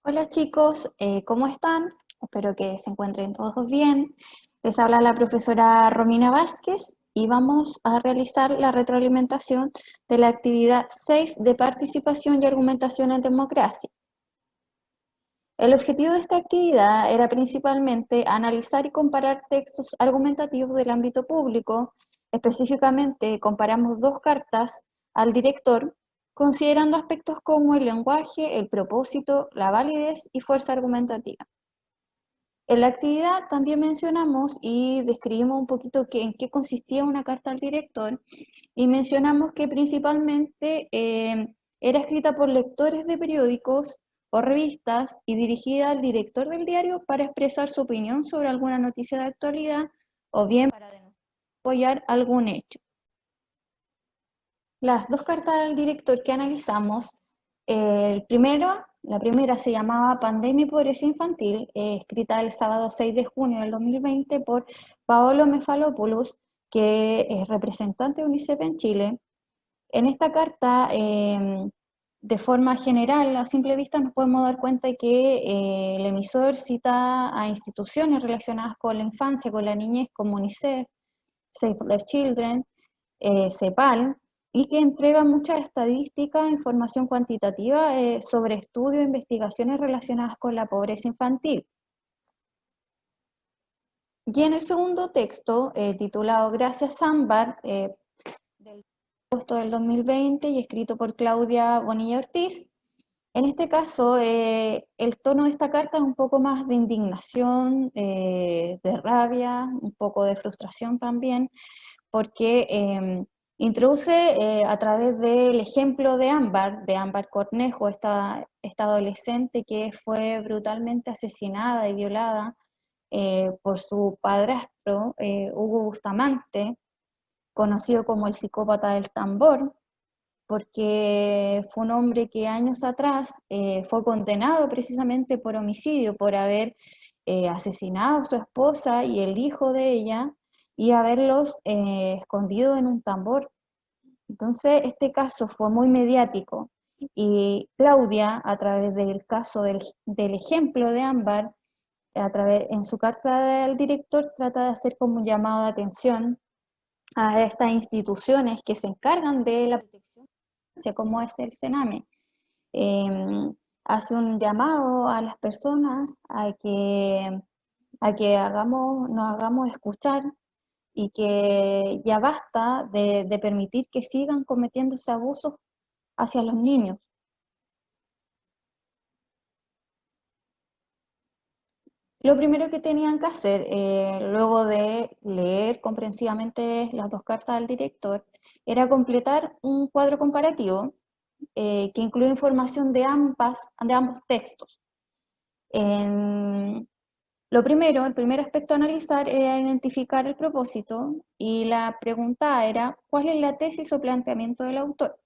Hola chicos, ¿cómo están? Espero que se encuentren todos bien. Les habla la profesora Romina Vázquez y vamos a realizar la retroalimentación de la actividad 6 de participación y argumentación en democracia. El objetivo de esta actividad era principalmente analizar y comparar textos argumentativos del ámbito público. Específicamente, comparamos dos cartas al director, considerando aspectos como el lenguaje, el propósito, la validez y fuerza argumentativa. En la actividad también mencionamos y describimos un poquito en qué consistía una carta al director y mencionamos que principalmente era escrita por lectores de periódicos o revistas y dirigida al director del diario para expresar su opinión sobre alguna noticia de actualidad o bien para apoyar algún hecho. Las dos cartas al director que analizamos, la primera se llamaba Pandemia y Pobreza Infantil, escrita el sábado 6 de junio del 2020 por Paolo Mefalopoulos, que es representante de UNICEF en Chile. En esta carta, de forma general, a simple vista, nos podemos dar cuenta de que el emisor cita a instituciones relacionadas con la infancia, con la niñez, como UNICEF, Save the Children, CEPAL, y que entrega mucha estadística e información cuantitativa sobre estudios e investigaciones relacionadas con la pobreza infantil. Y en el segundo texto, titulado Gracias Ámbar, del agosto del 2020 y escrito por Claudia Bonilla Ortiz, en este caso, el tono de esta carta es un poco más de indignación, de rabia, un poco de frustración también, porque introduce a través del ejemplo de Ámbar Cornejo, esta adolescente que fue brutalmente asesinada y violada por su padrastro, Hugo Bustamante, conocido como el psicópata del tambor, porque fue un hombre que años atrás fue condenado precisamente por homicidio, por haber asesinado a su esposa y el hijo de ella y haberlos escondido en un tambor. Entonces, este caso fue muy mediático y Claudia, a través del caso del ejemplo de Ámbar, en su carta al director, trata de hacer como un llamado de atención a estas instituciones que se encargan de la protección, como es el CENAME. Hace un llamado a las personas a que nos hagamos escuchar y que ya basta de permitir que sigan cometiéndose abusos hacia los niños. Lo primero que tenían que hacer, luego de leer comprensivamente las dos cartas del director, era completar un cuadro comparativo que incluye información de ambos textos. En, el primer aspecto a analizar era identificar el propósito y la pregunta era, ¿cuál es la tesis o planteamiento del autor?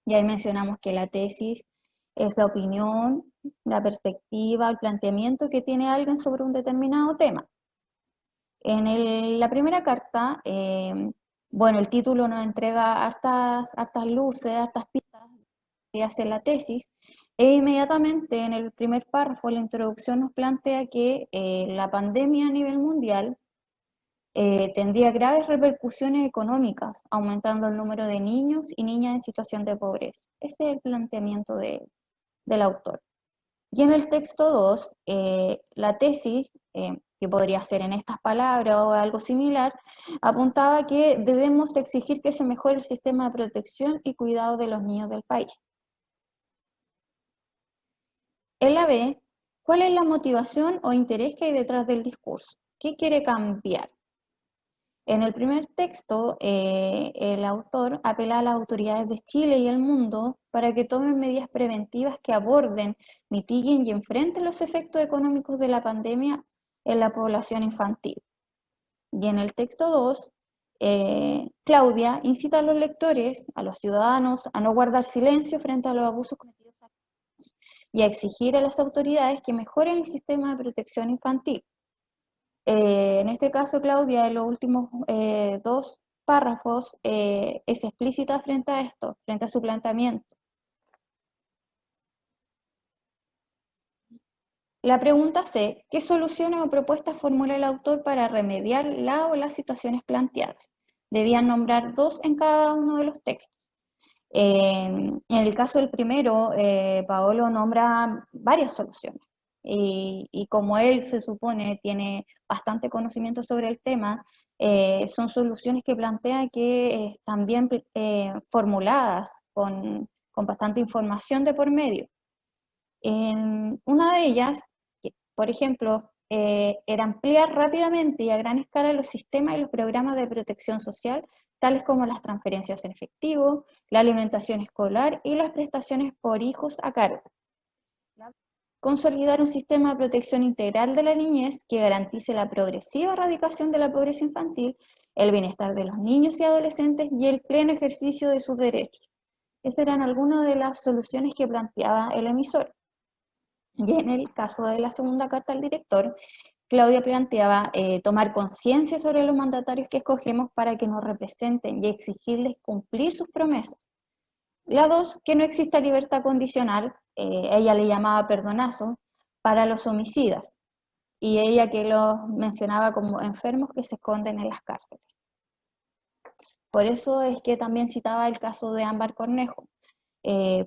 Y ahí mencionamos que la tesis es la opinión, la perspectiva, el planteamiento que tiene alguien sobre un determinado tema. La primera carta, bueno, el título nos entrega hartas luces, hartas pistas que hace la tesis, e inmediatamente en el primer párrafo, la introducción nos plantea que la pandemia a nivel mundial tendría graves repercusiones económicas, aumentando el número de niños y niñas en situación de pobreza. Ese es el planteamiento del autor. Y en el texto 2, la tesis, que podría ser en estas palabras o algo similar, apuntaba que debemos exigir que se mejore el sistema de protección y cuidado de los niños del país. En la B, ¿cuál es la motivación o interés que hay detrás del discurso? ¿Qué quiere cambiar? En el primer texto, el autor apela a las autoridades de Chile y el mundo para que tomen medidas preventivas que aborden, mitiguen y enfrenten los efectos económicos de la pandemia en la población infantil. Y en el texto 2, Claudia incita a los lectores, a los ciudadanos, a no guardar silencio frente a los abusos cometidos y a exigir a las autoridades que mejoren el sistema de protección infantil. En este caso, Claudia, en los últimos dos párrafos, es explícita frente a esto, frente a su planteamiento. La pregunta C, ¿qué soluciones o propuestas formula el autor para remediar la o las situaciones planteadas? Debían nombrar dos en cada uno de los textos. En el caso del primero, Paolo nombra varias soluciones y como él se supone tiene bastante conocimiento sobre el tema, son soluciones que plantea que están bien formuladas con bastante información de por medio. En una de ellas, por ejemplo, era ampliar rápidamente y a gran escala los sistemas y los programas de protección social, tales como las transferencias en efectivo, la alimentación escolar y las prestaciones por hijos a cargo. Consolidar un sistema de protección integral de la niñez que garantice la progresiva erradicación de la pobreza infantil, el bienestar de los niños y adolescentes y el pleno ejercicio de sus derechos. Esas eran algunas de las soluciones que planteaba el emisor. Y en el caso de la segunda carta al director, Claudia planteaba tomar conciencia sobre los mandatarios que escogemos para que nos representen y exigirles cumplir sus promesas. La dos, que no exista libertad condicional, ella le llamaba perdonazo, para los homicidas, y ella que los mencionaba como enfermos que se esconden en las cárceles. Por eso es que también citaba el caso de Ámbar Cornejo,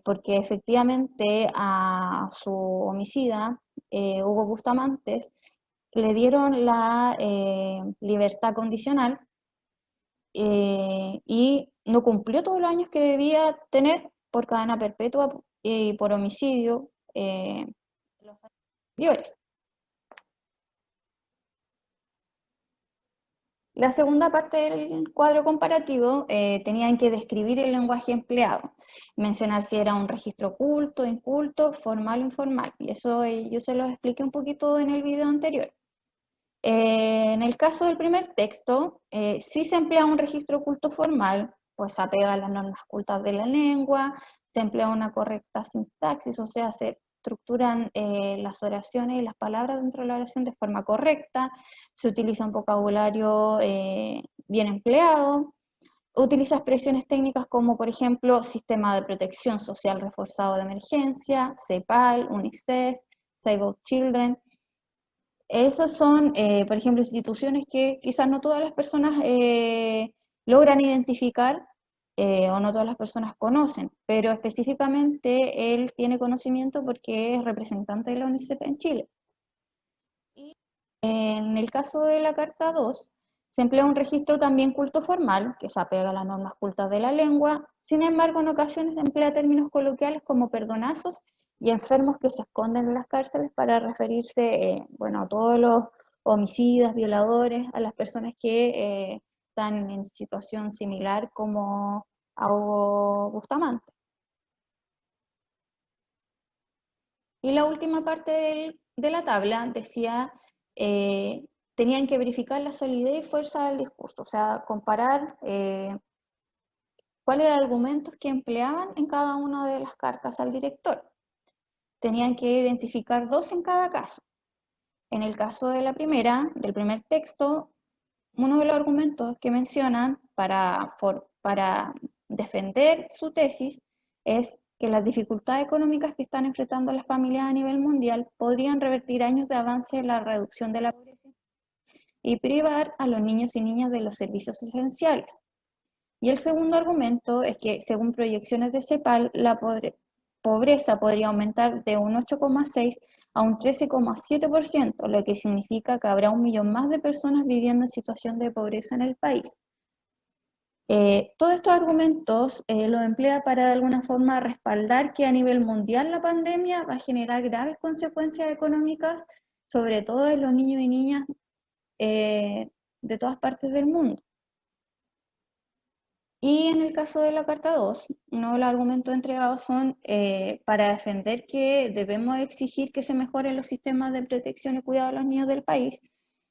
porque efectivamente a su homicida, Hugo Bustamantes, le dieron la libertad condicional y no cumplió todos los años que debía tener por cadena perpetua y por homicidio los años anteriores. La segunda parte del cuadro comparativo tenían que describir el lenguaje empleado, mencionar si era un registro oculto, inculto, formal o informal, y eso yo se lo expliqué un poquito en el video anterior. En el caso del primer texto, si se emplea un registro oculto formal, pues se apega a las normas cultas de la lengua, se emplea una correcta sintaxis, o sea, se estructuran las oraciones y las palabras dentro de la oración de forma correcta, se utiliza un vocabulario bien empleado, utiliza expresiones técnicas como, por ejemplo, Sistema de Protección Social Reforzado de Emergencia, CEPAL, UNICEF, Save Our Children. Esas son, por ejemplo, instituciones que quizás no todas las personas logran identificar o no todas las personas conocen, pero específicamente él tiene conocimiento porque es representante de la UNICEF en Chile. Y en el caso de la Carta 2, se emplea un registro también culto formal, que se apega a las normas cultas de la lengua, sin embargo, en ocasiones emplea términos coloquiales como perdonazos y enfermos que se esconden en las cárceles para referirse, bueno, a todos los homicidas, violadores, a las personas que están en situación similar como a Hugo Bustamante. Y la última parte de la tabla decía, tenían que verificar la solidez y fuerza del discurso, o sea, comparar cuáles eran los argumentos que empleaban en cada una de las cartas al director. Tenían que identificar dos en cada caso. En el caso de la primera, del primer texto, uno de los argumentos que mencionan para defender su tesis es que las dificultades económicas que están enfrentando las familias a nivel mundial podrían revertir años de avance en la reducción de la pobreza y privar a los niños y niñas de los servicios esenciales. Y el segundo argumento es que, según proyecciones de CEPAL, la pobreza podría aumentar de un 8,6 a un 13,7%, lo que significa que habrá 1 millón más de personas viviendo en situación de pobreza en el país. Todos estos argumentos los emplea para de alguna forma respaldar que a nivel mundial la pandemia va a generar graves consecuencias económicas, sobre todo en los niños y niñas de todas partes del mundo. Y en el caso de la Carta 2, uno de los argumentos entregados son para defender que debemos exigir que se mejoren los sistemas de protección y cuidado de los niños del país,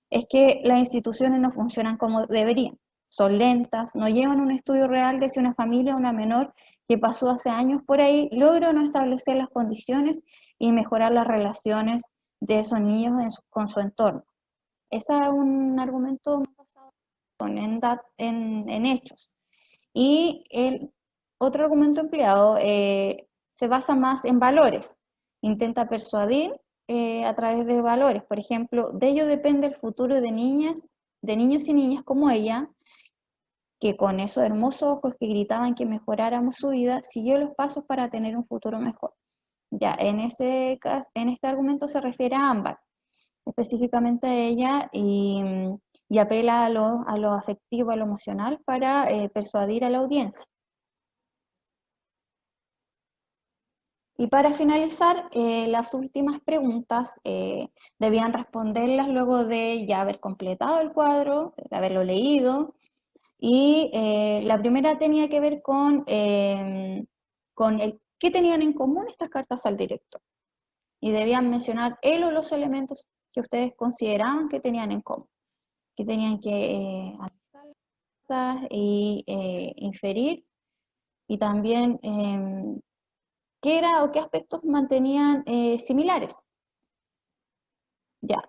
es que las instituciones no funcionan como deberían. Son lentas, no llevan un estudio real de si una familia o una menor que pasó hace años por ahí logró no establecer las condiciones y mejorar las relaciones de esos niños con su entorno. Ese es un argumento basado en hechos. Y el otro argumento empleado se basa más en valores. Intenta persuadir a través de valores. Por ejemplo, de ello depende el futuro de niñas, de niños y niñas como ella, que con esos hermosos ojos que gritaban que mejoráramos su vida, siguió los pasos para tener un futuro mejor. Ya, en este argumento se refiere a Ámbar, específicamente a ella, y apela a lo afectivo, a lo emocional, para persuadir a la audiencia. Y para finalizar, las últimas preguntas debían responderlas luego de ya haber completado el cuadro, de haberlo leído. Y la primera tenía que ver con el qué tenían en común estas cartas al director. Y debían mencionar él o los elementos que ustedes consideraban que tenían en común, que tenían que analizar y inferir, y también qué era o qué aspectos mantenían similares. Ya,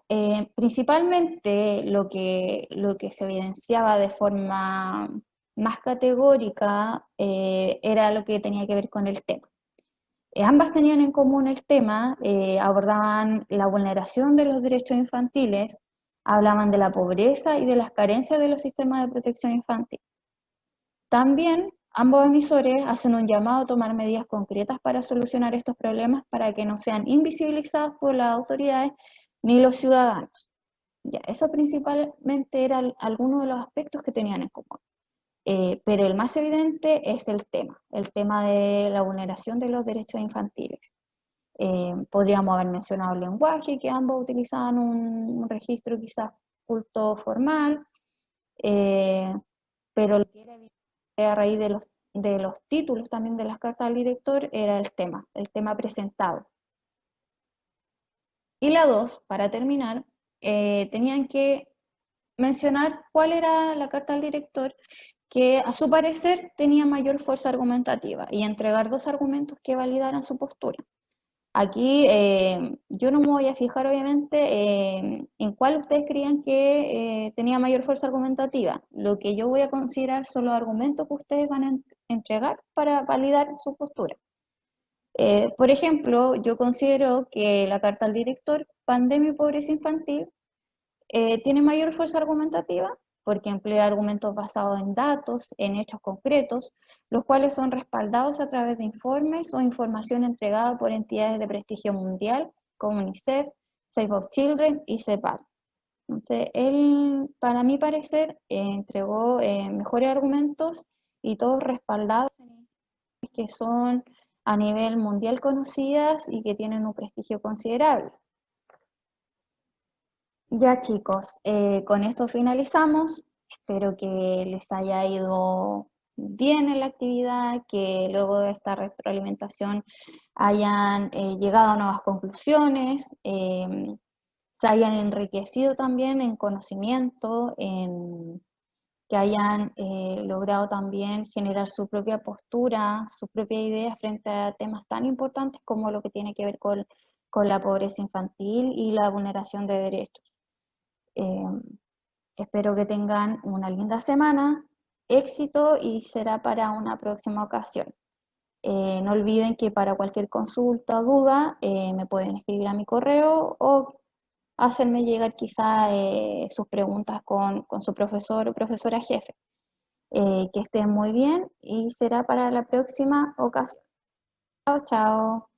principalmente lo que se evidenciaba de forma más categórica era lo que tenía que ver con el tema. Ambas tenían en común el tema, abordaban la vulneración de los derechos infantiles, hablaban de la pobreza y de las carencias de los sistemas de protección infantil. También ambos emisores hacen un llamado a tomar medidas concretas para solucionar estos problemas para que no sean invisibilizados por las autoridades ni los ciudadanos. Ya, eso principalmente eran algunos de los aspectos que tenían en común. Pero el más evidente es el tema de la vulneración de los derechos infantiles. Podríamos haber mencionado el lenguaje, que ambos utilizaban un registro quizás culto formal, eh, pero lo que era evidente a raíz de los títulos también de las cartas al director era el tema presentado. Y la dos, para terminar, tenían que mencionar cuál era la carta al director que a su parecer tenía mayor fuerza argumentativa y entregar dos argumentos que validaran su postura. Aquí yo no me voy a fijar obviamente en cuál ustedes creían que tenía mayor fuerza argumentativa. Lo que yo voy a considerar son los argumentos que ustedes van a entregar para validar su postura. Por ejemplo, yo considero que la carta al director, Pandemia y Pobreza Infantil, tiene mayor fuerza argumentativa porque emplea argumentos basados en datos, en hechos concretos, los cuales son respaldados a través de informes o información entregada por entidades de prestigio mundial como UNICEF, Save of Children y CEPAL. Entonces, él, para mi parecer, entregó mejores argumentos y todos respaldados en que son a nivel mundial conocidas y que tienen un prestigio considerable. Ya chicos, con esto finalizamos. Espero que les haya ido bien en la actividad, que luego de esta retroalimentación hayan llegado a nuevas conclusiones, se hayan enriquecido también en conocimiento, que hayan logrado también generar su propia postura, su propia idea frente a temas tan importantes como lo que tiene que ver con la pobreza infantil y la vulneración de derechos. Eh, Espero que tengan una linda semana, éxito y será para una próxima ocasión. No olviden que para cualquier consulta o duda me pueden escribir a mi correo o hacerme llegar quizá sus preguntas con su profesor o profesora jefe. Que estén muy bien y será para la próxima ocasión. Chao, chao.